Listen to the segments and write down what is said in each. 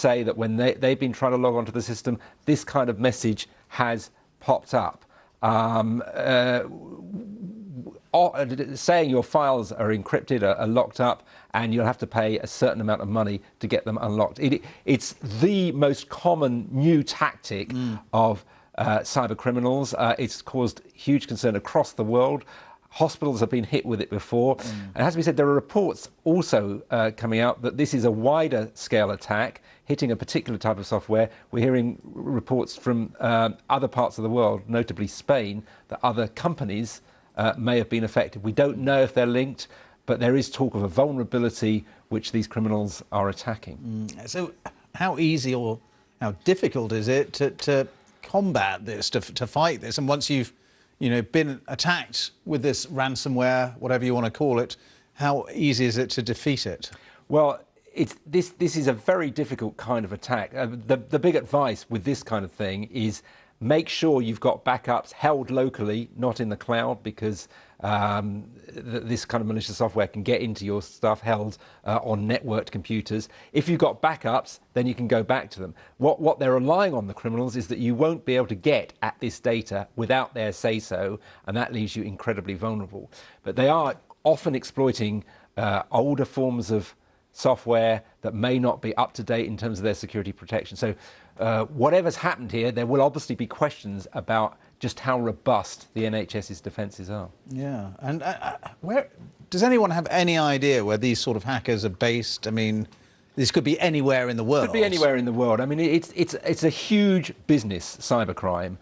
say that when they've been trying to log onto the system, this kind of message has popped up. Saying your files are encrypted, are locked up, and you'll have to pay a certain amount of money to get them unlocked. It's the most common new tactic of cyber criminals. It's caused huge concern across the world. Hospitals have been hit with it before. And it has to be said, there are reports also coming out that this is a wider scale attack hitting a particular type of software. We're hearing reports from other parts of the world, notably Spain, that other companies may have been affected. We don't know if they're linked, but there is talk of a vulnerability which these criminals are attacking. So how easy or how difficult is it to combat this, to fight this? And once you've been attacked with this ransomware, whatever you want to call it, how easy is it to defeat it? Well, this is a very difficult kind of attack. The big advice with this kind of thing is make sure you've got backups held locally, not in the cloud, because this kind of malicious software can get into your stuff held on networked computers. If you've got backups, then you can go back to them. What they're relying on, the criminals, is that you won't be able to get at this data without their say-so, and that leaves you incredibly vulnerable. But they are often exploiting older forms of software that may not be up to date in terms of their security protection. So whatever's happened here, there will obviously be questions about just how robust the NHS's defences are. Yeah, and where does anyone have any idea where these sort of hackers are based? I mean, this could be anywhere in the world. Could be anywhere in the world. I mean, it's a huge business, cybercrime.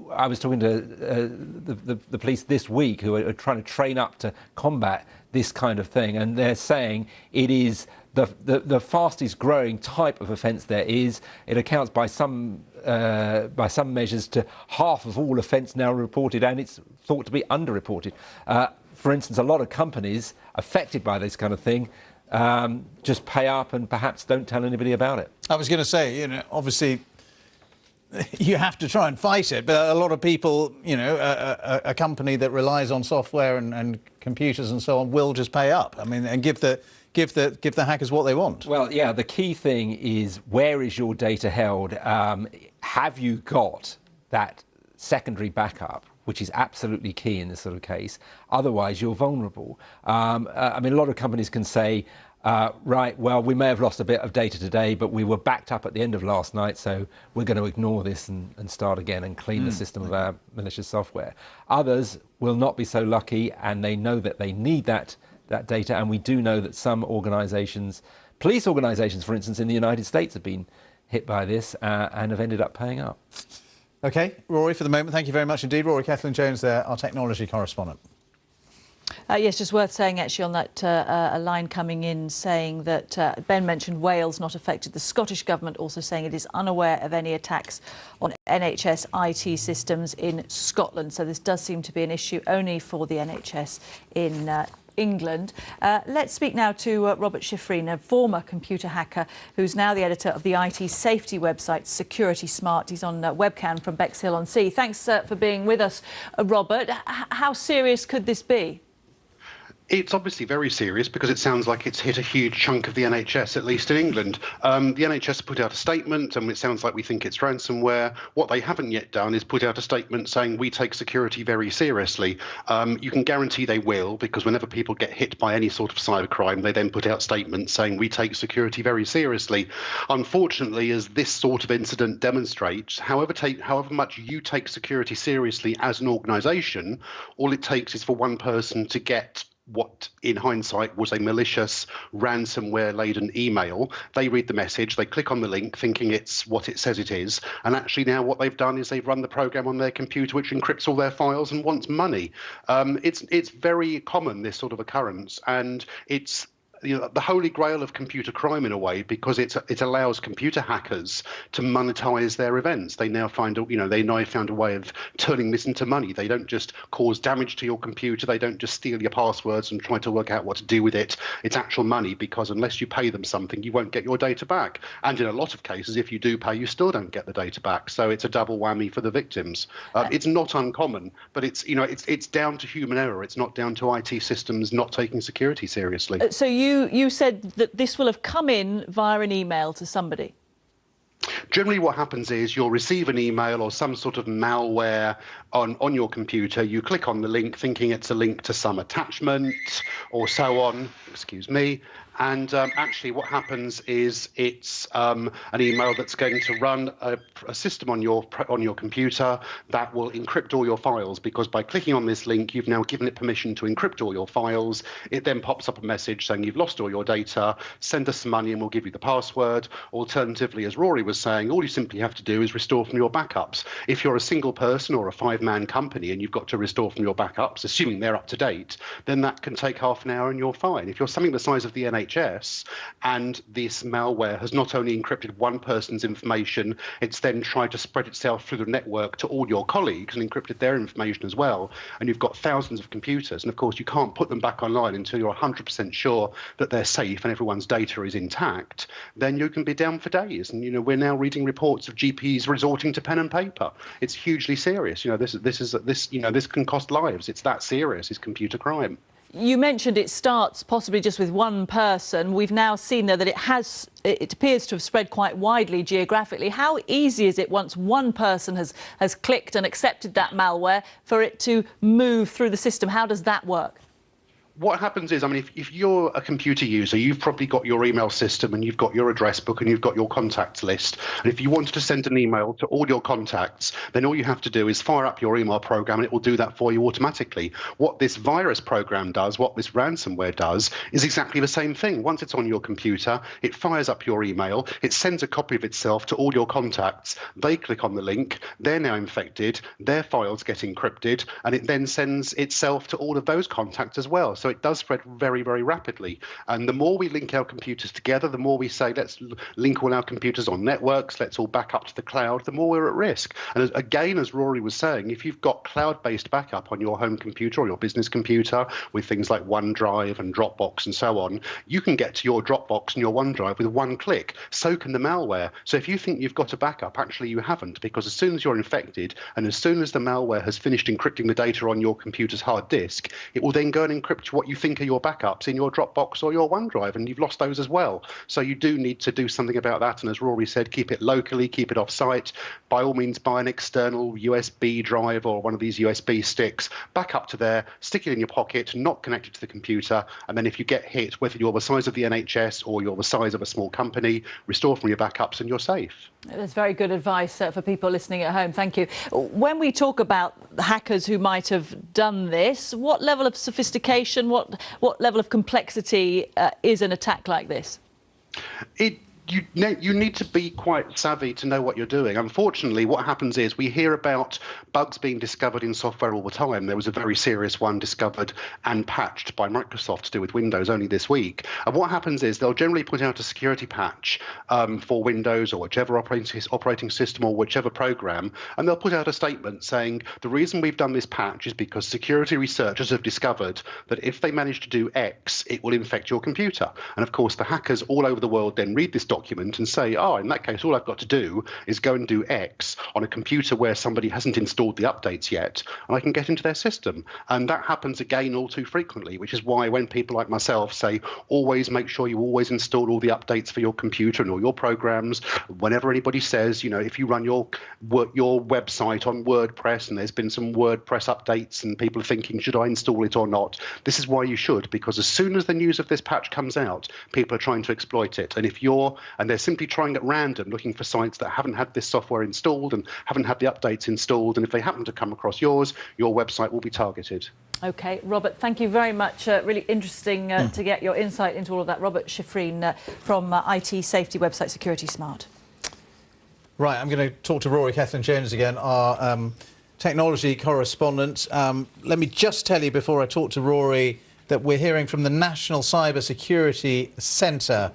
I was talking to the police this week who are trying to train up to combat this kind of thing, and they're saying it is the fastest growing type of offence there is. It accounts by some measures to half of all offence now reported, and it's thought to be underreported. For instance, a lot of companies affected by this kind of thing just pay up and perhaps don't tell anybody about it. I was going to say, obviously you have to try and fight it, but a lot of people, a company that relies on software and computers and so on will just pay up. I mean, and give the hackers what they want. Well, yeah, the key thing is, where is your data held? Have you got that secondary backup, which is absolutely key in this sort of case? Otherwise, you're vulnerable. I mean, a lot of companies can say, right, well, we may have lost a bit of data today, but we were backed up at the end of last night, so we're going to ignore this and start again and clean the system of our malicious software. Others will not be so lucky, and they know that they need that data, and we do know that some organisations, police organisations, for instance, in the United States have been hit by this and have ended up paying up. OK, Rory, for the moment, thank you very much indeed. Rory Kathleen-Jones there, our technology correspondent. Yes, just worth saying actually on that a line coming in saying that Ben mentioned Wales not affected. The Scottish Government also saying it is unaware of any attacks on NHS IT systems in Scotland. So this does seem to be an issue only for the NHS in England. Let's speak now to Robert Schifrin, a former computer hacker who's now the editor of the IT safety website Security Smart. He's on webcam from Bexhill-on-Sea. Thanks for being with us, Robert. How serious could this be? It's obviously very serious because it sounds like it's hit a huge chunk of the NHS, at least in England. The NHS put out a statement, and it sounds like we think it's ransomware. What they haven't yet done is put out a statement saying we take security very seriously. You can guarantee they will, because whenever people get hit by any sort of cybercrime, they then put out statements saying we take security very seriously. Unfortunately, as this sort of incident demonstrates, however much you take security seriously as an organisation, all it takes is for one person to get what in hindsight was a malicious ransomware-laden email. They read the message, they click on the link thinking it's what it says it is, and actually now what they've done is they've run the program on their computer which encrypts all their files and wants money. It's very common, this sort of occurrence, and it's the holy grail of computer crime in a way, because it allows computer hackers to monetize their events. They now found a way of turning this into money. They don't just cause damage to your computer. They don't just steal your passwords and try to work out what to do with it. It's actual money, because unless you pay them something, you won't get your data back. And in a lot of cases, if you do pay, you still don't get the data back. So it's a double whammy for the victims. It's not uncommon, but it's down to human error. It's not down to IT systems not taking security seriously. So you you said that this will have come in via an email to somebody. Generally, what happens is you'll receive an email or some sort of malware on your computer. You click on the link thinking it's a link to some attachment or so on, excuse me. And actually what happens is it's an email that's going to run a system on your computer that will encrypt all your files, because by clicking on this link, you've now given it permission to encrypt all your files. It then pops up a message saying you've lost all your data, send us some money and we'll give you the password. Alternatively, as Rory was saying, all you simply have to do is restore from your backups. If you're a single person or a 5-man company and you've got to restore from your backups, assuming they're up to date, then that can take half an hour and you're fine. If you're something the size of the NHS and this malware has not only encrypted one person's information, it's then tried to spread itself through the network to all your colleagues and encrypted their information as well. And you've got thousands of computers. And of course, you can't put them back online until you're 100% sure that they're safe and everyone's data is intact. Then you can be down for days. And, we're now reading reports of GPs resorting to pen and paper. It's hugely serious. This can cost lives. It's that serious, is computer crime. You mentioned it starts possibly just with one person. We've now seen, though, that it appears to have spread quite widely geographically. How easy is it, once one person has clicked and accepted that malware, for it to move through the system? How does that work? What happens is, if you're a computer user, you've probably got your email system and you've got your address book and you've got your contacts list. And if you wanted to send an email to all your contacts, then all you have to do is fire up your email program and it will do that for you automatically. What this virus program does, what this ransomware does, is exactly the same thing. Once it's on your computer, it fires up your email, it sends a copy of itself to all your contacts. They click on the link, they're now infected, their files get encrypted, and it then sends itself to all of those contacts as well. So it does spread very, very rapidly. And the more we link our computers together, the more we say, let's link all our computers on networks, let's all back up to the cloud, the more we're at risk. And again, as Rory was saying, if you've got cloud-based backup on your home computer or your business computer with things like OneDrive and Dropbox and so on, you can get to your Dropbox and your OneDrive with one click. So can the malware. So if you think you've got a backup, actually you haven't, because as soon as you're infected and as soon as the malware has finished encrypting the data on your computer's hard disk, it will then go and encrypt what you think are your backups in your Dropbox or your OneDrive, and you've lost those as well. So you do need to do something about that. And as Rory said, keep it locally, keep it off-site. By all means, buy an external USB drive or one of these USB sticks, back up to there, stick it in your pocket, not connected to the computer. And then if you get hit, whether you're the size of the NHS or you're the size of a small company, restore from your backups and you're safe. That's very good advice for people listening at home. Thank you. When we talk about the hackers who might have done this, what level of sophistication, what level of complexity is an attack like this? You need to be quite savvy to know what you're doing. Unfortunately, what happens is we hear about bugs being discovered in software all the time. There was a very serious one discovered and patched by Microsoft to do with Windows only this week. And what happens is they'll generally put out a security patch for Windows or whichever operating system or whichever program, and they'll put out a statement saying the reason we've done this patch is because security researchers have discovered that if they manage to do X, it will infect your computer. And of course, the hackers all over the world then read this document and say, oh, in that case, all I've got to do is go and do X on a computer where somebody hasn't installed the updates yet, and I can get into their system. And that happens again all too frequently, which is why when people like myself say, always make sure you always install all the updates for your computer and all your programs. Whenever anybody says, if you run your website on WordPress and there's been some WordPress updates and people are thinking, should I install it or not? This is why you should, because as soon as the news of this patch comes out, people are trying to exploit it. And they're simply trying at random, looking for sites that haven't had this software installed and haven't had the updates installed. And if they happen to come across yours, your website will be targeted. OK, Robert, thank you very much. Really interesting to get your insight into all of that. Robert Schifrin from IT safety website Security Smart. Right, I'm going to talk to Rory Jones again, our technology correspondent. Let me just tell you before I talk to Rory that we're hearing from the National Cyber Security Centre.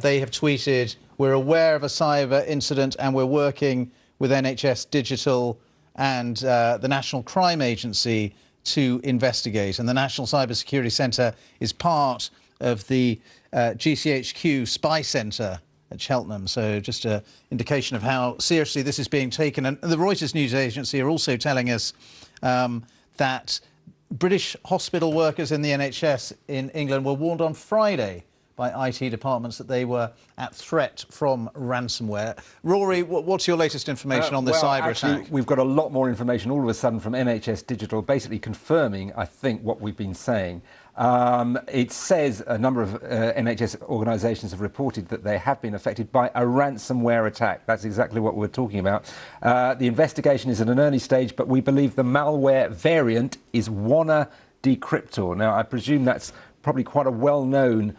They have tweeted, we're aware of a cyber incident and we're working with NHS Digital and the National Crime Agency to investigate. And the National Cyber Security Centre is part of the GCHQ Spy Centre at Cheltenham. So just an indication of how seriously this is being taken. And the Reuters news agency are also telling us that British hospital workers in the NHS in England were warned on Friday by IT departments that they were at threat from ransomware. Rory, what's your latest information on this cyber attack? We've got a lot more information all of a sudden from NHS Digital, basically confirming, I think, what we've been saying. It says a number of NHS organisations have reported that they have been affected by a ransomware attack. That's exactly what we're talking about. The investigation is at an early stage, but we believe the malware variant is Wanna Decryptor. Now, I presume that's probably quite a well-known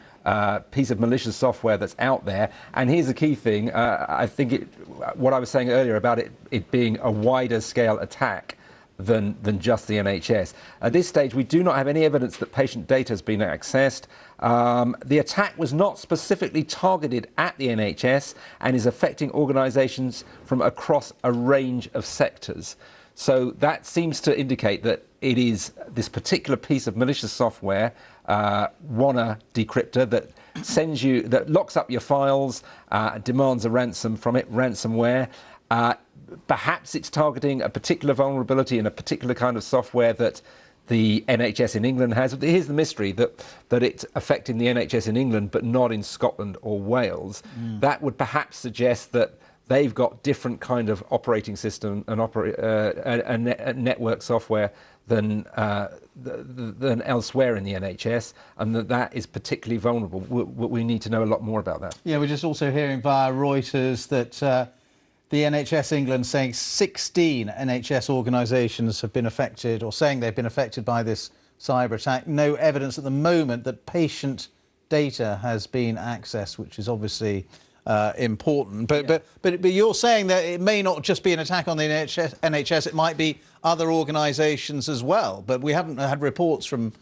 piece of malicious software that's out there. And here's the key thing. I think what I was saying earlier about it being a wider scale attack than just the NHS. At this stage, we do not have any evidence that patient data has been accessed. The attack was not specifically targeted at the NHS and is affecting organisations from across a range of sectors. So that seems to indicate that it is this particular piece of malicious software, Wanna Decryptor, that locks up your files, demands a ransom from it, ransomware. Perhaps it's targeting a particular vulnerability in a particular kind of software that the NHS in England has. Here's the mystery, that it's affecting the NHS in England but not in Scotland or Wales. That would perhaps suggest that they've got different kind of operating system and network software than elsewhere in the NHS, and that is particularly vulnerable. We need to know a lot more about that. Yeah, we're just also hearing via Reuters that the NHS England saying 16 NHS organisations have been affected, or saying they've been affected by this cyber attack. No evidence at the moment that patient data has been accessed, which is obviously important. But you're saying that it may not just be an attack on the NHS, it might be other organisations as well. But we haven't had reports from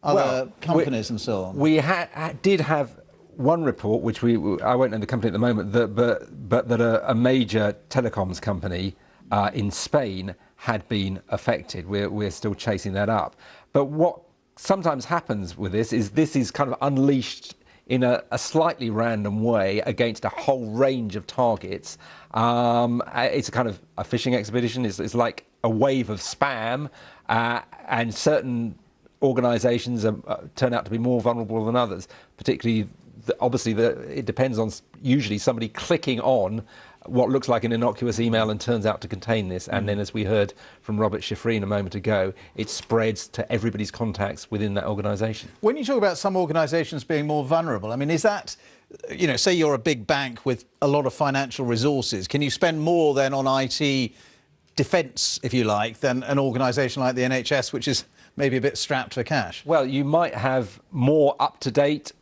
other companies and so on. We did have one report, which I won't name the company at the moment, but that a major telecoms company in Spain had been affected. We're still chasing that up. But what sometimes happens with this is kind of unleashed in a slightly random way against a whole range of targets. It's a kind of a fishing expedition. It's like a wave of spam, and certain organisations turn out to be more vulnerable than others. Particularly, obviously, it depends on usually somebody clicking on what looks like an innocuous email and turns out to contain this. And then, as we heard from Robert Schifrin a moment ago, it spreads to everybody's contacts within that organisation. When you talk about some organisations being more vulnerable, I mean, is that, say you're a big bank with a lot of financial resources, can you spend more then on IT defence, if you like, than an organisation like the NHS, which is maybe a bit strapped for cash? Well, you might have more up-to-date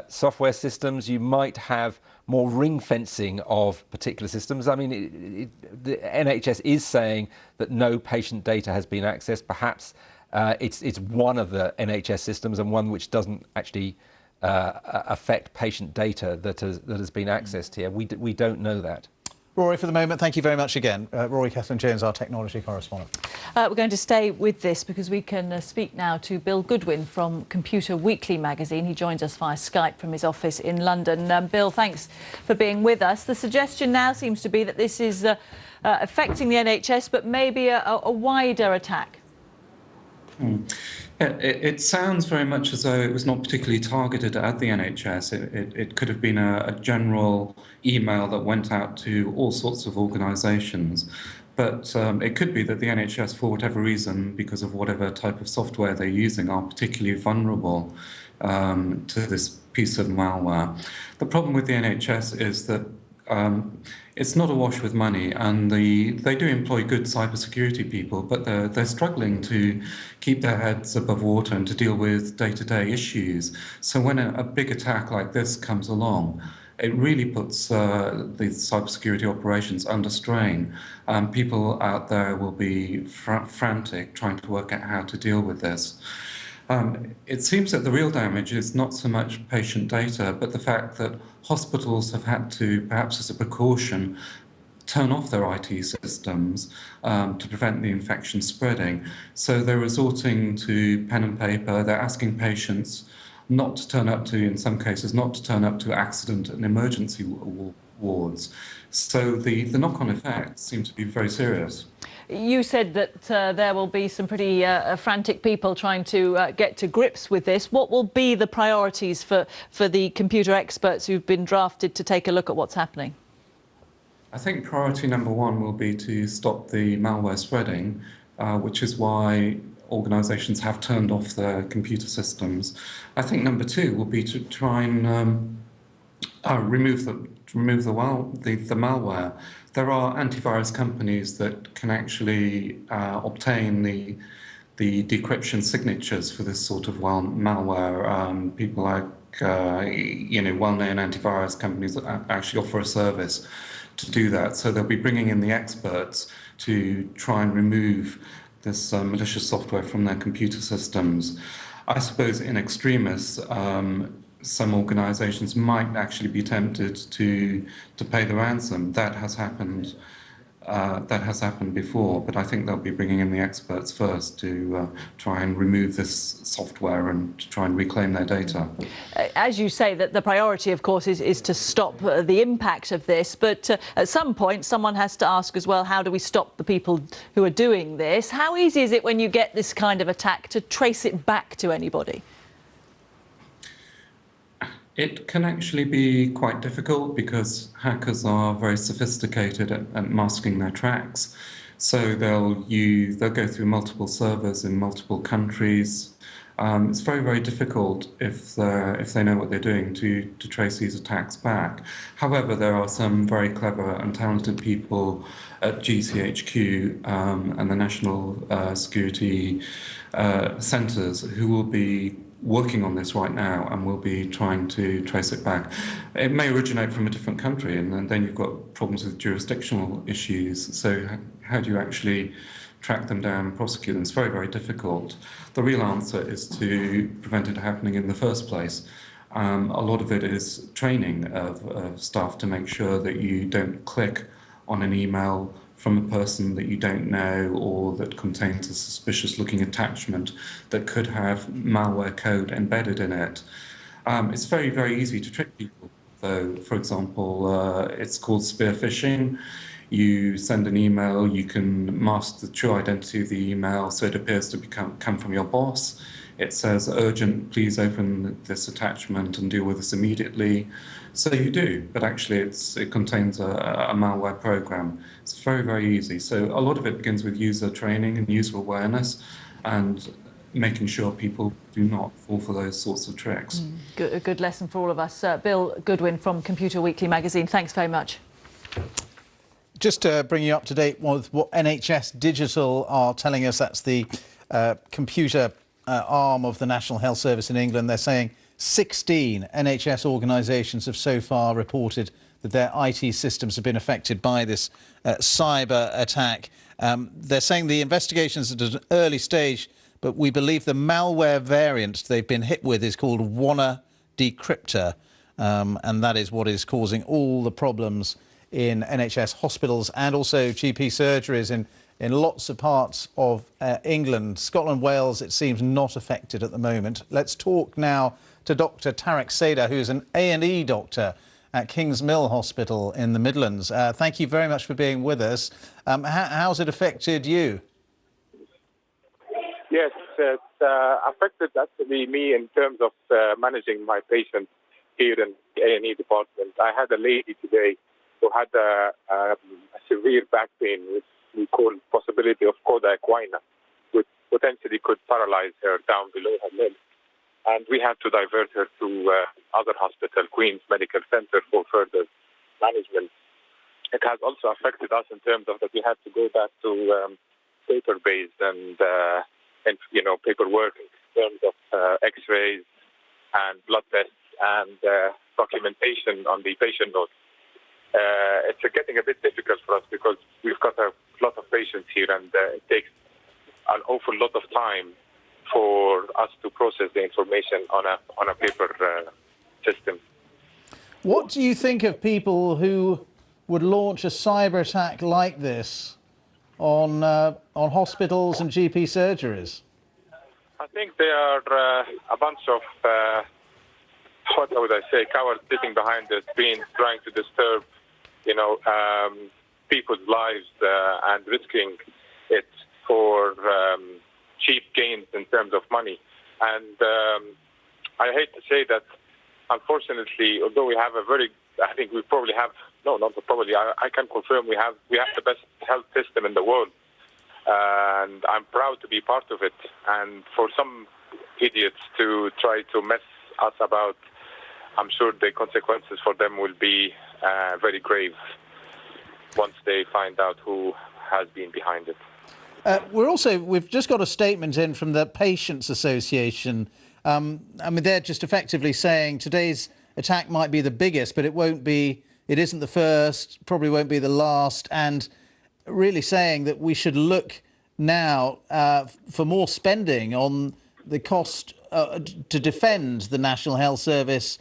software systems. You might have more ring fencing of particular systems. I mean, the NHS is saying that no patient data has been accessed. Perhaps it's one of the NHS systems and one which doesn't actually affect patient data that has been accessed here. We don't know that. Rory, for the moment, thank you very much again. Rory Catherine-Jones, our technology correspondent. We're going to stay with this because we can speak now to Bill Goodwin from Computer Weekly magazine. He joins us via Skype from his office in London. Bill, thanks for being with us. The suggestion now seems to be that this is affecting the NHS, but maybe a wider attack. Yeah, it sounds very much as though it was not particularly targeted at the NHS. It could have been a general email that went out to all sorts of organisations. But it could be that the NHS, for whatever reason, because of whatever type of software they're using, are particularly vulnerable to this piece of malware. The problem with the NHS is that it's not awash with money, and they do employ good cybersecurity people, but they're struggling to keep their heads above water and to deal with day-to-day issues. So when a big attack like this comes along, it really puts the cybersecurity operations under strain. People out there will be frantic trying to work out how to deal with this. It seems that the real damage is not so much patient data, but the fact that hospitals have had to, perhaps as a precaution, turn off their IT systems to prevent the infection spreading. So they're resorting to pen and paper. They're asking patients not to turn up to, in some cases, not to turn up to accident and emergency wards. So the knock-on effects seem to be very serious. You said that there will be some pretty frantic people trying to get to grips with this. What will be the priorities for the computer experts who've been drafted to take a look at what's happening? I think priority number one will be to stop the malware spreading, which is why organisations have turned off their computer systems. I think number two will be to try and remove the malware. There are antivirus companies that can actually obtain the decryption signatures for this sort of malware. People like well-known antivirus companies that actually offer a service to do that. So they'll be bringing in the experts to try and remove this malicious software from their computer systems. I suppose in extremis, some organisations might actually be tempted to pay the ransom. That has happened. That has happened before, but I think they'll be bringing in the experts first to try and remove this software and to try and reclaim their data. As you say, that the priority, of course, is to stop the impact of this. But at some point, someone has to ask as well, how do we stop the people who are doing this? How easy is it when you get this kind of attack to trace it back to anybody? It can actually be quite difficult because hackers are very sophisticated at masking their tracks. So they'll go through multiple servers in multiple countries. It's very, very difficult if they know what they're doing to trace these attacks back. However, there are some very clever and talented people at GCHQ and the National Security Centres who will be working on this right now and will be trying to trace it back. It may originate from a different country, and then you've got problems with jurisdictional issues. So how do you actually track them down and prosecute them? It's very, very difficult. The real answer is to prevent it happening in the first place. A lot of it is training of staff to make sure that you don't click on an email from a person that you don't know or that contains a suspicious looking attachment that could have malware code embedded in it. It's very, very easy to trick people, though. For example, it's called spear phishing. You send an email, you can mask the true identity of the email so it appears to come from your boss. It says, urgent, please open this attachment and deal with this immediately. So you do, but actually it contains a malware program. It's very, very easy. So a lot of it begins with user training and user awareness and making sure people do not fall for those sorts of tricks. A good lesson for all of us. Bill Goodwin from Computer Weekly magazine, thanks very much. Just to bring you up to date with what NHS Digital are telling us, that's the computer arm of the National Health Service in England. They're saying 16 NHS organisations have so far reported that their IT systems have been affected by this cyber attack. They're saying the investigation's at an early stage, but we believe the malware variant they've been hit with is called Wanna Decryptor, and that is what is causing all the problems in NHS hospitals and also GP surgeries in lots of parts of England. Scotland, Wales, it seems not affected at the moment. Let's talk now to Dr. Tarek Seda, who's an A&E doctor at King's Mill Hospital in the Midlands. Thank you very much for being with us. How's it affected you? Yes, it's affected actually me in terms of managing my patients here in the A&E department. I had a lady today who had a severe back pain, which we call possibility of coda equina, which potentially could paralyze her down below her limb. And we had to divert her to other hospital, Queen's Medical Centre, for further management. It has also affected us in terms of that we had to go back to paper-based and paperwork in terms of X-rays and blood tests and documentation on the patient notes. It's getting a bit difficult for us because we've got a lot of patients here, and it takes an awful lot of time for us to process the information on a paper system. What do you think of people who would launch a cyber attack like this on hospitals and GP surgeries? I think they are a bunch of what would I say, cowards sitting behind the screen trying to disturb, people's lives and risking it for cheap gains in terms of money. And I hate to say that, unfortunately, although we have I think we probably have, no, not probably, I can confirm we have the best health system in the world. And I'm proud to be part of it. And for some idiots to try to mess us about, I'm sure the consequences for them will be very grave once they find out who has been behind it. We've just got a statement in from the Patients Association. They're just effectively saying today's attack might be the biggest, but it isn't the first, probably won't be the last, and really saying that we should look now for more spending on the cost to defend the National Health Service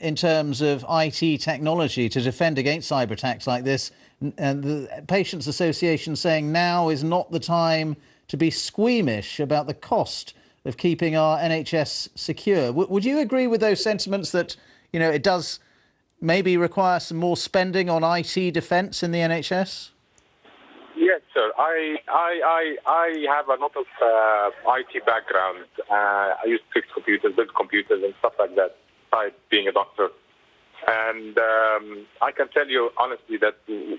in terms of IT technology to defend against cyber attacks like this. And the Patients Association saying now is not the time to be squeamish about the cost of keeping our NHS secure. Would you agree with those sentiments that, it does maybe require some more spending on IT defence in the NHS? Yes, sir. I have a lot of IT background. I used to fix computers, build computers and stuff like that, besides being a doctor. And I can tell you honestly that, the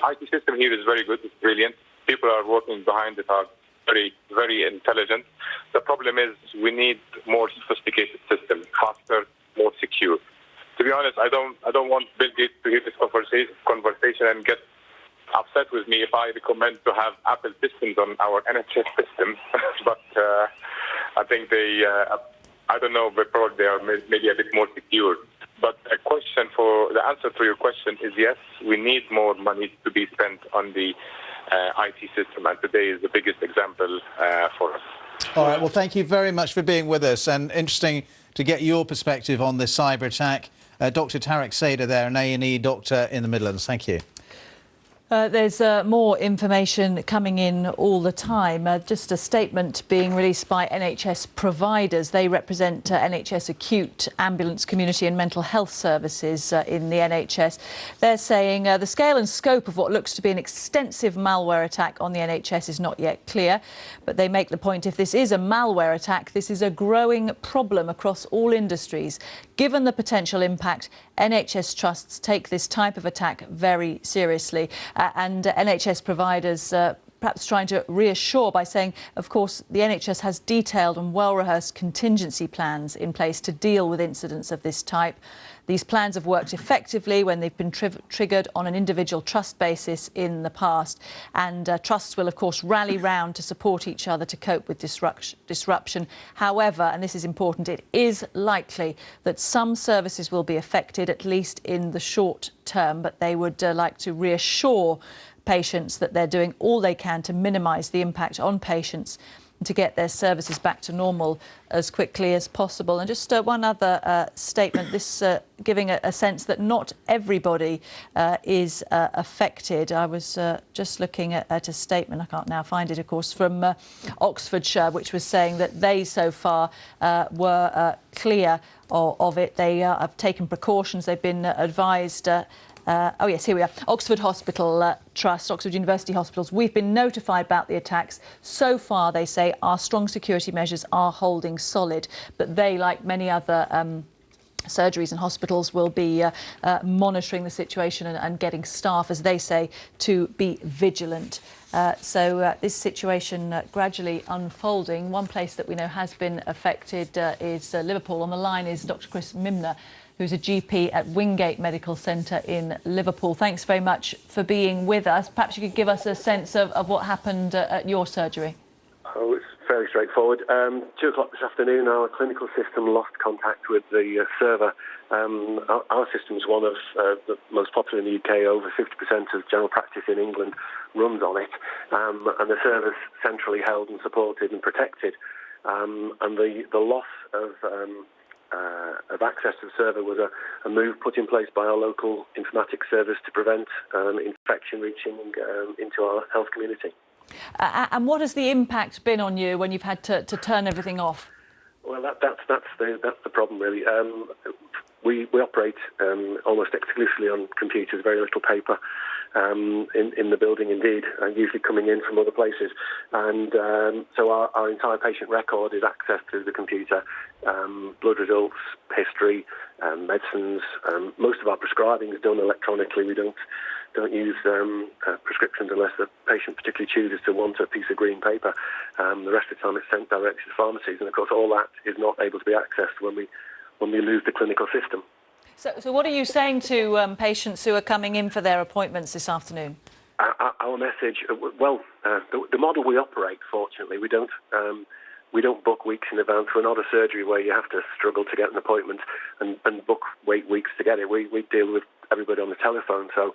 IT system here is very good. It's brilliant. People are working behind it are very, very intelligent. The problem is we need more sophisticated system, faster, more secure. To be honest, I don't want Bill Gates to hear this conversation and get upset with me if I recommend to have Apple systems on our NHS system. But I think I don't know, but probably they are maybe a bit more secure. But the answer to your question is yes, we need more money to be spent on the IT system, and today is the biggest example for us. All right, well, thank you very much for being with us, and interesting to get your perspective on this cyber attack. Dr. Tarek Sader there, an A&E doctor in the Midlands. Thank you. There's more information coming in all the time. Just a statement being released by NHS providers. They represent NHS acute, ambulance, community and mental health services in the NHS. They're saying the scale and scope of what looks to be an extensive malware attack on the NHS is not yet clear. But they make the point if this is a malware attack, this is a growing problem across all industries. Given the potential impact, NHS trusts take this type of attack very seriously. And NHS providers perhaps trying to reassure by saying, of course, the NHS has detailed and well-rehearsed contingency plans in place to deal with incidents of this type. These plans have worked effectively when they've been triggered on an individual trust basis in the past. And trusts will, of course, rally round to support each other to cope with disruption. However, and this is important, it is likely that some services will be affected, at least in the short term. But they would like to reassure patients that they're doing all they can to minimise the impact on patients and to get their services back to normal as quickly as possible. And just one other statement, this giving a sense that not everybody is affected. I was just looking at a statement, I can't now find it, of course, from Oxfordshire, which was saying that they so far were clear of it. They have taken precautions. They've been advised oh yes, here we are. Oxford Hospital Trust, Oxford University Hospitals. We've been notified about the attacks. So far, they say, our strong security measures are holding solid. But they, like many other surgeries and hospitals, will be monitoring the situation and getting staff, as they say, to be vigilant. So this situation gradually unfolding. One place that we know has been affected is Liverpool. On the line is Dr. Chris Mimner, who's a GP at Wingate Medical Centre in Liverpool. Thanks very much for being with us. Perhaps you could give us a sense of what happened at your surgery. Oh, it's fairly straightforward. 2 o'clock this afternoon, our clinical system lost contact with the server. Our system is one of the most popular in the UK. Over 50% of general practice in England runs on it. And the server's centrally held and supported and protected. And the loss of access to the server was a move put in place by our local informatics service to prevent infection reaching into our health community. And what has the impact been on you when you've had to turn everything off? Well, that's the problem, really. We operate almost exclusively on computers, very little paper in the building, indeed, usually coming in from other places. And so our entire patient record is accessed through the computer, blood results, history, medicines. Most of our prescribing is done electronically. We don't use prescriptions unless the patient particularly chooses to want a piece of green paper. The rest of the time it's sent directly to pharmacies, and of course all that is not able to be accessed when we lose the clinical system. So what are you saying to patients who are coming in for their appointments this afternoon? Our message, the model we operate, fortunately, we don't book weeks in advance. We're not a surgery where you have to struggle to get an appointment and wait weeks to get it. We deal with everybody on the telephone. So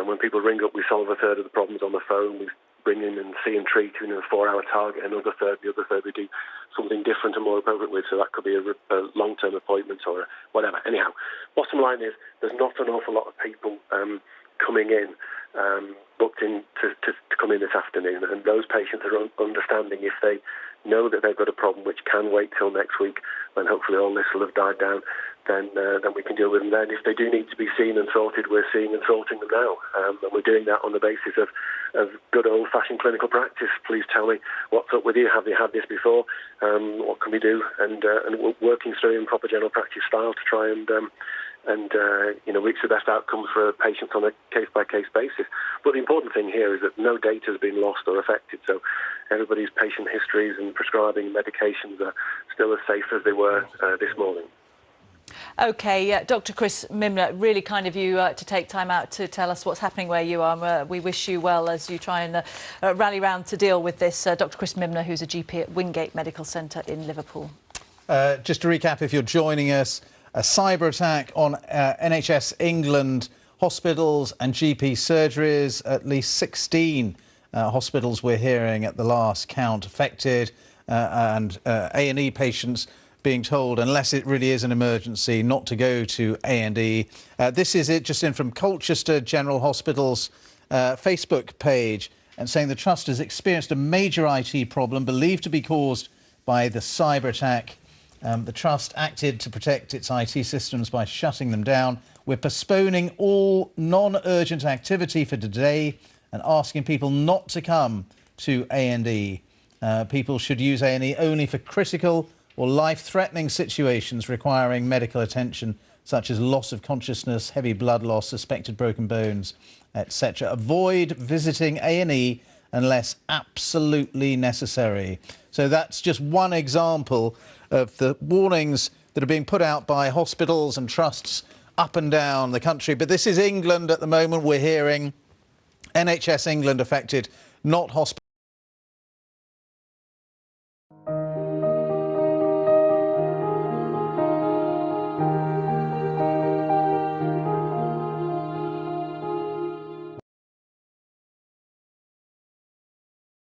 when people ring up, we solve a third of the problems on the phone. We bring in and see and treat in a 4-hour target. The other third we do something different and more appropriate with. So that could be a long-term appointment or whatever. Anyhow, bottom line is there's not an awful lot of people coming in, booked in to come in this afternoon. And those patients are understanding if they know that they've got a problem which can wait till next week when hopefully all this will have died down, then we can deal with them then. If they do need to be seen and sorted, we're seeing and sorting them now. And we're doing that on the basis of good old-fashioned clinical practice. Please tell me what's up with you. Have you had this before? What can we do? And we're working through in proper general practice style to try and reach the best outcomes for patients on a case-by-case basis. But the important thing here is that no data has been lost or affected, so everybody's patient histories and prescribing medications are still as safe as they were this morning. OK, Dr. Chris Mimner, really kind of you to take time out to tell us what's happening where you are. We wish you well as you try and rally round to deal with this. Dr. Chris Mimner, who's a GP at Wingate Medical Centre in Liverpool. Just to recap, if you're joining us, a cyber attack on NHS England hospitals and GP surgeries. At least 16 hospitals we're hearing at the last count affected, and A&E patients being told, unless it really is an emergency, not to go to A&E. This is it just in from Colchester General Hospital's Facebook page, and saying the trust has experienced a major IT problem believed to be caused by the cyber attack. The trust acted to protect its IT systems by shutting them down. We're postponing all non-urgent activity for today and asking people not to come to A&E. People should use A&E only for critical or life-threatening situations requiring medical attention, such as loss of consciousness, heavy blood loss, suspected broken bones, etc. Avoid visiting A&E unless absolutely necessary. So that's just one example of the warnings that are being put out by hospitals and trusts up and down the country. But this is England at the moment. We're hearing NHS England affected, not hospitals.